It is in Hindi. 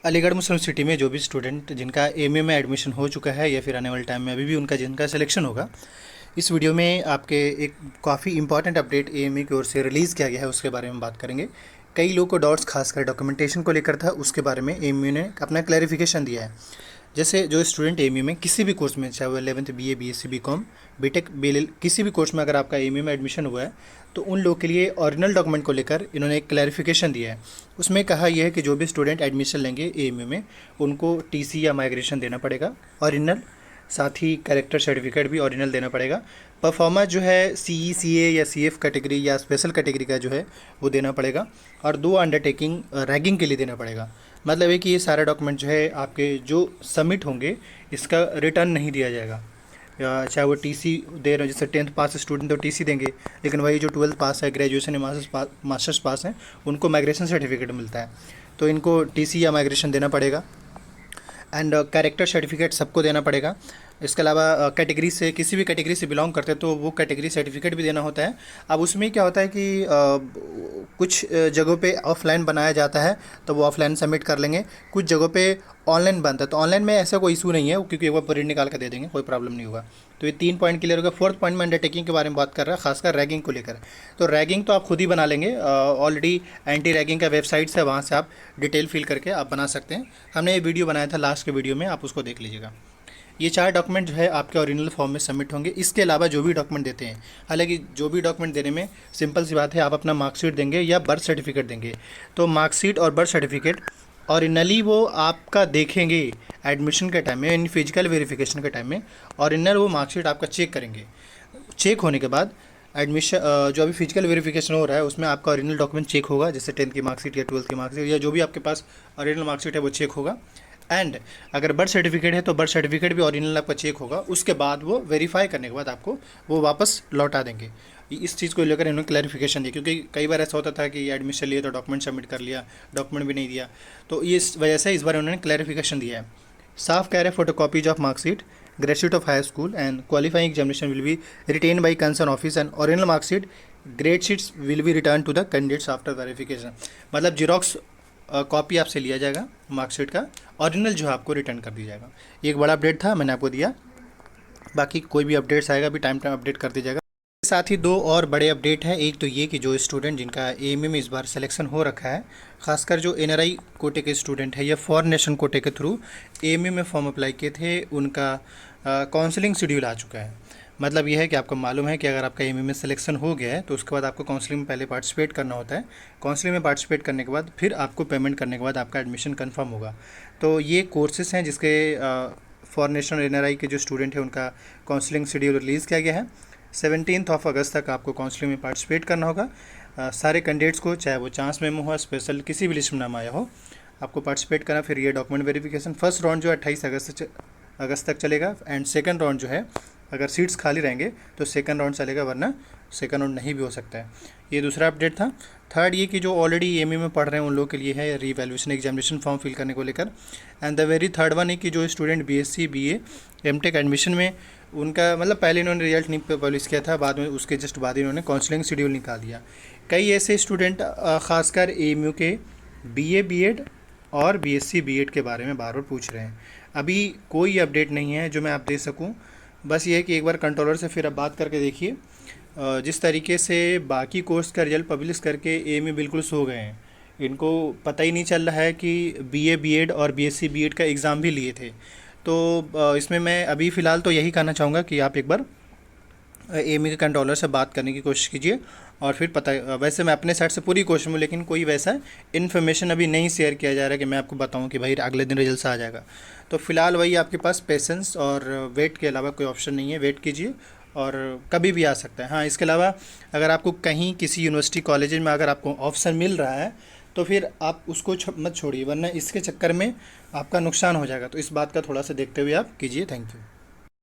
अलीगढ़ मुस्लिम सिटी में जो भी स्टूडेंट जिनका एमए में एडमिशन हो चुका है या फिर आने वाले टाइम में अभी भी उनका जिनका सिलेक्शन होगा, इस वीडियो में आपके एक काफ़ी इंपॉर्टेंट अपडेट एएमयू की ओर से रिलीज़ किया गया है, उसके बारे में बात करेंगे। कई लोगों को डाउट्स खासकर डॉक्यूमेंटेशन को लेकर था, उसके बारे में एएमयू ने अपना क्लैरिफिकेशन दिया है। जैसे जो स्टूडेंट एएमयू में किसी भी कोर्स में, चाहे वो 11th BA, BSc, BCom, BTech, BLL, किसी भी कोर्स में अगर आपका एएमयू में एडमिशन हुआ है तो उन लोगों के लिए ओरिजिनल डॉक्यूमेंट को लेकर इन्होंने एक क्लैरिफिकेशन दिया है। उसमें कहा यह है कि जो भी स्टूडेंट एडमिशन लेंगे एएमयू में उनको टीसी या माइग्रेशन देना पड़ेगा ओरिजिनल, साथ ही कैरेक्टर सर्टिफिकेट भी ओरिजिनल देना पड़ेगा। परफॉर्मर जो है सीई, सीए या सीएफ कैटेगरी या स्पेशल कैटेगरी का जो है वो देना पड़ेगा, और 2 अंडरटेकिंग रैगिंग के लिए देना पड़ेगा। मतलब है कि ये सारे डॉक्यूमेंट जो है आपके जो सबमिट होंगे इसका रिटर्न नहीं दिया जाएगा। या चाहे वो टीसी दे रहे हो, जैसे 10th पास स्टूडेंट तो टीसी देंगे, लेकिन वही जो 12th पास है, ग्रेजुएशन या मास्टर्स पास हैं, उनको माइग्रेशन सर्टिफिकेट मिलता है, तो इनको टीसी या माइग्रेशन देना पड़ेगा। एंड कैरेक्टर सर्टिफिकेट सबको देना पड़ेगा। इसके अलावा कैटेगरी से, किसी भी कैटेगरी से बिलोंग करते हैं तो वो कैटेगरी सर्टिफिकेट भी देना होता है। अब उसमें क्या होता है कि कुछ जगहों पे ऑफलाइन बनाया जाता है तो वो ऑफलाइन सबमिट कर लेंगे, कुछ जगहों पे ऑनलाइन बनता है, तो ऑनलाइन में ऐसा कोई इशू नहीं है, क्योंकि एक बार प्रिंट निकाल कर दे देंगे, कोई प्रॉब्लम नहीं होगा। तो ये 3 पॉइंट क्लियर होगा। 4th पॉइंट में अंडरटेकिंग के बारे में बात कर रहा है, खासकर रैगिंग को लेकर। तो रैगिंग तो आप खुद ही बना लेंगे, ऑलरेडी एंटी रैगिंग का वेबसाइट्स है, वहाँ से आप डिटेल फिल करके आप बना सकते हैं। हमने ये वीडियो बनाया था लास्ट के वीडियो में, आप उसको देख लीजिएगा। ये 4 डॉक्यूमेंट जो है आपके ओरिजिनल फॉर्म में सबमिट होंगे। इसके अलावा जो भी डॉक्यूमेंट देते हैं, हालांकि जो भी डॉक्यूमेंट देने में सिंपल सी बात है, आप अपना मार्कशीट देंगे या बर्थ सर्टिफिकेट देंगे। तो मार्कशीट और बर्थ सर्टिफिकेट ओरिजिनली वो आपका देखेंगे एडमिशन के टाइम में, यानी फिजिकल वेरिफिकेशन के टाइम में ओरिजिनल वो मार्कशीट आपका चेक करेंगे। चेक होने के बाद एडमिशन जो अभी फिजिकल वेरिफिकेशन हो रहा है उसमें आपका ओरिजिनल डॉक्यूमेंट चेक होगा, जैसे 10th की मार्कशीट या 12th की मार्कशीट या जो भी आपके पास ओरिजिनल मार्कशीट है वो चेक होगा। एंड अगर बर्थ सर्टिफिकेट है तो बर्थ सर्टिफिकेट भी ओरिजिनल आपका चेक होगा। उसके बाद वो वेरीफाई करने के बाद आपको वो वापस लौटा देंगे। इस चीज़ को लेकर इन्होंने क्लैरिफिकेशन दी, क्योंकि कई बार ऐसा होता था कि एडमिशन लिए तो डॉक्यूमेंट सबमिट कर लिया, डॉक्यूमेंट भी नहीं दिया, तो इस वजह से इस बार उन्होंने क्लैरिफिकेशन दिया है। साफ कह रहे photo copies of marksheet, graduate of high school and qualifying examination will be retain by concern office and original marksheet grade sheets will be return to the candidates after verification. मतलब जीरोक्स कॉपी आपसे लिया जाएगा मार्कशीट का, ओरिजिनल जो है आपको रिटर्न कर दिया जाएगा। ये एक बड़ा अपडेट था, मैंने आपको दिया। बाकी कोई भी अपडेट्स आएगा अभी टाइम अपडेट कर दिया जाएगा। साथ ही 2 और बड़े अपडेट हैं। एक तो ये कि जो स्टूडेंट जिनका एएमयू में इस बार सिलेक्शन हो रखा है, खासकर जो एनआरआई कोटे के स्टूडेंट है या फॉरेन नेशन कोटे के थ्रू एएमयू में फॉर्म अप्लाई किए थे, उनका काउंसलिंग शेड्यूल आ चुका है। मतलब यह है कि आपको मालूम है कि अगर आपका एएमयू में सिलेक्शन हो गया है तो उसके बाद आपको काउंसलिंग में पहले पार्टिसिपेट करना होता है। काउंसलिंग में पार्टिसिपेट करने के बाद फिर आपको पेमेंट करने के बाद आपका एडमिशन कंफर्म होगा। तो ये कोर्सेज हैं जिसके फॉरेन नेशनल एनआरआई के जो स्टूडेंट हैं उनका काउंसलिंग शेड्यूल रिलीज़ किया गया है। 17 अगस्त तक आपको काउंसलिंग में पार्टिसिपेट करना होगा। सारे कैंडिडेट्स को, चाहे वो चांस मेमो हो, स्पेशल किसी भी लिस्ट में नाम आया हो, आपको पार्टिसिपेट करना। फिर ये डॉक्यूमेंट वेरिफिकेशन फर्स्ट राउंड जो 28 अगस्त तक चलेगा, एंड सेकंड राउंड जो है अगर सीट्स खाली रहेंगे तो सेकंड राउंड चलेगा, वरना सेकंड राउंड नहीं भी हो सकता है। ये दूसरा अपडेट था। थर्ड ये कि जो ऑलरेडी एएमयू में पढ़ रहे हैं उन लोगों के लिए है रीवैल्यूएशन एग्जामिनेशन फॉर्म फिल करने को लेकर। And the very third one है कि जो student BSc, BA, MTech admission में उनका, मतलब पहले इन्होंने रिजल्ट नहीं पब्लिश किया था, बाद में उसके जस्ट बाद इन्होंने काउंसलिंग शेड्यूल निकाल दिया। कई ऐसे स्टूडेंट खासकर एएमयू के बीए, बीएड और बीएससी, बीएड के बारे में बार बार पूछ रहे हैं। अभी कोई अपडेट नहीं है जो मैं आप दे सकूं। बस ये है कि एक बार कंट्रोलर से फिर आप बात करके देखिए। जिस तरीके से बाकी कोर्स का रिजल्ट पब्लिश करके एएमयू बिल्कुल सो गए हैं, इनको पता ही नहीं चल रहा है कि बीए, बीएड और बीएससी, बीएड का एग्ज़ाम भी लिए थे। तो इसमें मैं अभी फ़िलहाल तो यही कहना चाहूँगा कि आप एक बार एएमयू के कंट्रोलर से बात करने की कोशिश कीजिए, और फिर पता, वैसे मैं अपने साइड से पूरी कोशिश में, लेकिन कोई वैसा इन्फॉर्मेशन अभी नहीं शेयर किया जा रहा है कि मैं आपको बताऊं कि भाई अगले दिन रिजल्ट आ जाएगा। तो फिलहाल वही आपके पास पेशेंस और वेट के अलावा कोई ऑप्शन नहीं है। वेट कीजिए और कभी भी आ सकता है। हाँ, इसके अलावा अगर आपको कहीं किसी यूनिवर्सिटी, कॉलेज में अगर आपको ऑप्शन मिल रहा है तो फिर आप उसको मत छोड़िए, वरना इसके चक्कर में आपका नुकसान हो जाएगा। तो इस बात का थोड़ा सा देखते हुए आप कीजिए। Thank you.